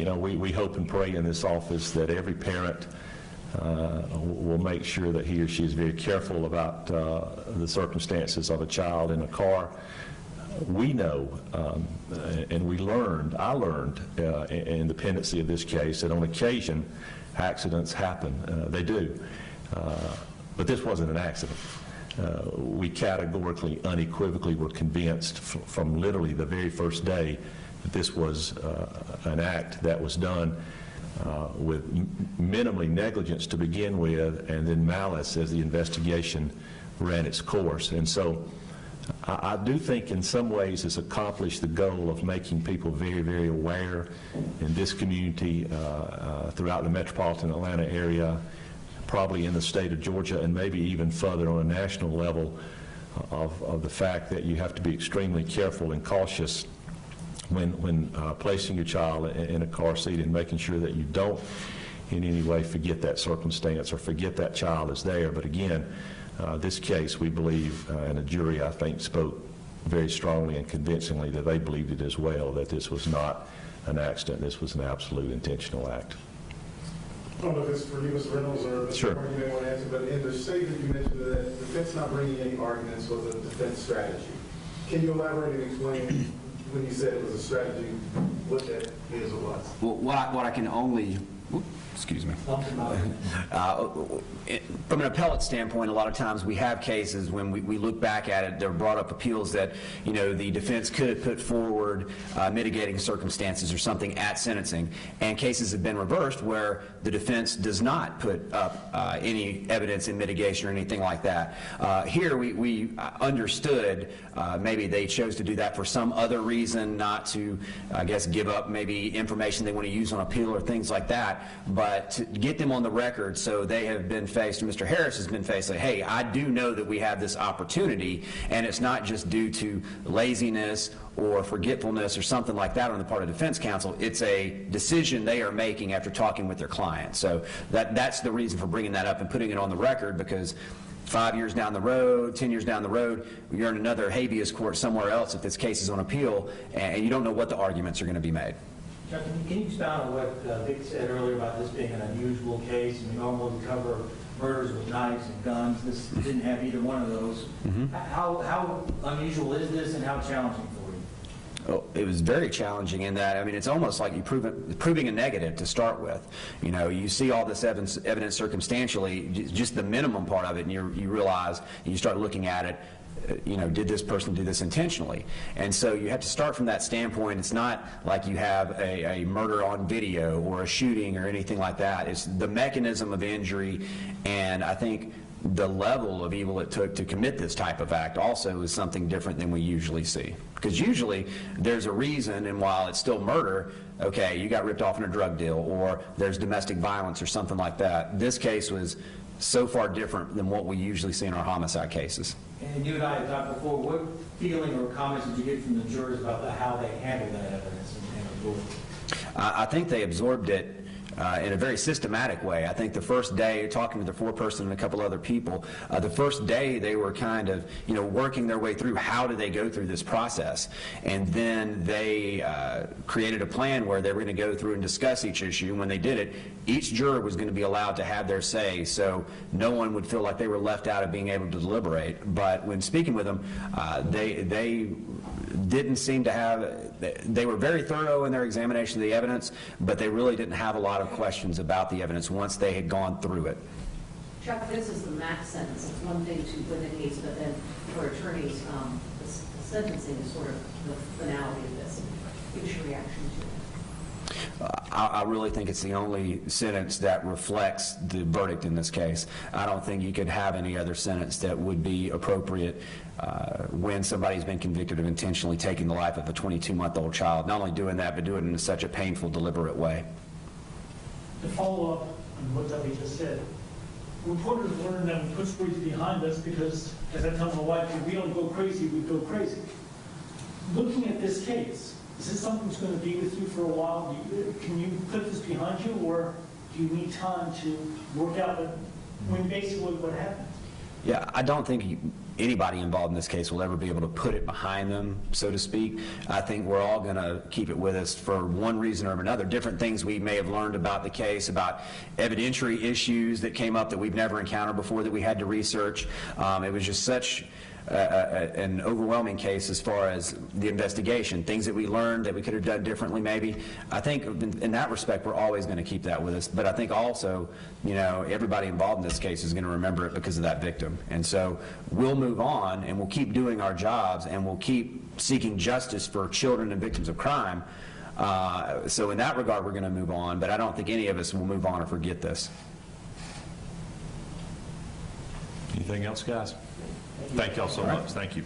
know, we hope and pray in this office that every parent will make sure that he or she is very careful about the circumstances of a child in a car. We know, and I learned in the pendency of this case that on occasion accidents happen. They do. But this wasn't an accident. We categorically, unequivocally were convinced from literally the very first day that this was an act that was done with minimally negligence to begin with, and then malice as the investigation ran its course. And so I do think in some ways it's accomplished the goal of making people very, very aware in this community, throughout the metropolitan Atlanta area, probably in the state of Georgia, and maybe even further on a national level, of the fact that you have to be extremely careful and cautious when placing your child in a car seat, and making sure that you don't in any way forget that circumstance or forget that child is there. But again, this case, we believe, and a jury, I think, spoke very strongly and convincingly that they believed it as well, that this was not an accident, this was an absolute intentional act. I don't know if it's for you, Mr. Reynolds, or Mr. Sure. Moore, you may want to answer, but in the statement you mentioned that defense not bringing any arguments was a defense strategy. Can you elaborate and explain, when you said it was a strategy, what that is or was? Well, what I can only, excuse me. From an appellate standpoint, a lot of times we have cases when we look back at it, there are brought up appeals that, you know, the defense could have put forward mitigating circumstances or something at sentencing, and cases have been reversed where the defense does not put up any evidence in mitigation or anything like that. Here we understood maybe they chose to do that for some other reason, not to, I guess, give up maybe information they want to use on appeal or things like that, but to get them on the record so they have been faced, and Mr. Harris has been faced, like, hey, I do know that we have this opportunity, and it's not just due to laziness or forgetfulness or something like that on the part of defense counsel. It's a decision they are making after talking with their client. So that's the reason for bringing that up and putting it on the record, because 5 years down the road, 10 years down the road, you're in another habeas court somewhere else if this case is on appeal, and you don't know what the arguments are going to be made. Chuck, can you expound on what Vic said earlier about this being an unusual case, and we normally cover murders with knives and guns? This didn't have either one of those. Mm-hmm. How unusual is this, and how challenging for you? Oh, it was very challenging in that, I mean, it's almost like proving a negative to start with. You know, you see all this evidence circumstantially, just the minimum part of it, and you realize, and you start looking at it, you know, did this person do this intentionally? And so you have to start from that standpoint. It's not like you have a murder on video or a shooting or anything like that. It's the mechanism of injury, and I think the level of evil it took to commit this type of act also is something different than we usually see. Because usually there's a reason, and while it's still murder, okay, you got ripped off in a drug deal, or there's domestic violence or something like that. This case was so far different than what we usually see in our homicide cases. And you and I have talked before, what feeling or comments did you get from the jurors about how they handled that evidence and absorbed it? I think they absorbed it in a very systematic way. I think the first day, talking to the foreperson and a couple other people, the first day they were kind of, you know, working their way through how do they go through this process. And then they created a plan where they were going to go through and discuss each issue. And when they did it, each juror was going to be allowed to have their say, so no one would feel like they were left out of being able to deliberate. But when speaking with them, they didn't seem to have, they were very thorough in their examination of the evidence, but they really didn't have a lot of questions about the evidence once they had gone through it. Chuck, this is the max sentence. It's one thing to win the case, but then for attorneys, the sentencing is sort of the finality of this. Give us your reaction to it. I really think it's the only sentence that reflects the verdict in this case. I don't think you could have any other sentence that would be appropriate when somebody's been convicted of intentionally taking the life of a 22-month-old child. Not only doing that, but doing it in such a painful, deliberate way. To follow up on what Debbie just said, reporters learn that we put stories behind us because, as I tell my wife, if we don't go crazy, we go crazy. Looking at this case, is this something that's going to be with you for a while? Can you put this behind you, or do you need time to work out when basically what happened? Yeah, I don't think anybody involved in this case will ever be able to put it behind them, so to speak. I think we're all going to keep it with us for one reason or another. Different things we may have learned about the case, about evidentiary issues that came up that we've never encountered before that we had to research. It was just such an overwhelming case as far as the investigation, things that we learned that we could have done differently maybe. I think in that respect we're always going to keep that with us, but I think also, you know, everybody involved in this case is going to remember it because of that victim. And so we'll move on and we'll keep doing our jobs and we'll keep seeking justice for children and victims of crime. So in that regard we're going to move on, but I don't think any of us will move on or forget this. Anything else, guys? Thank y'all so much. Thank you.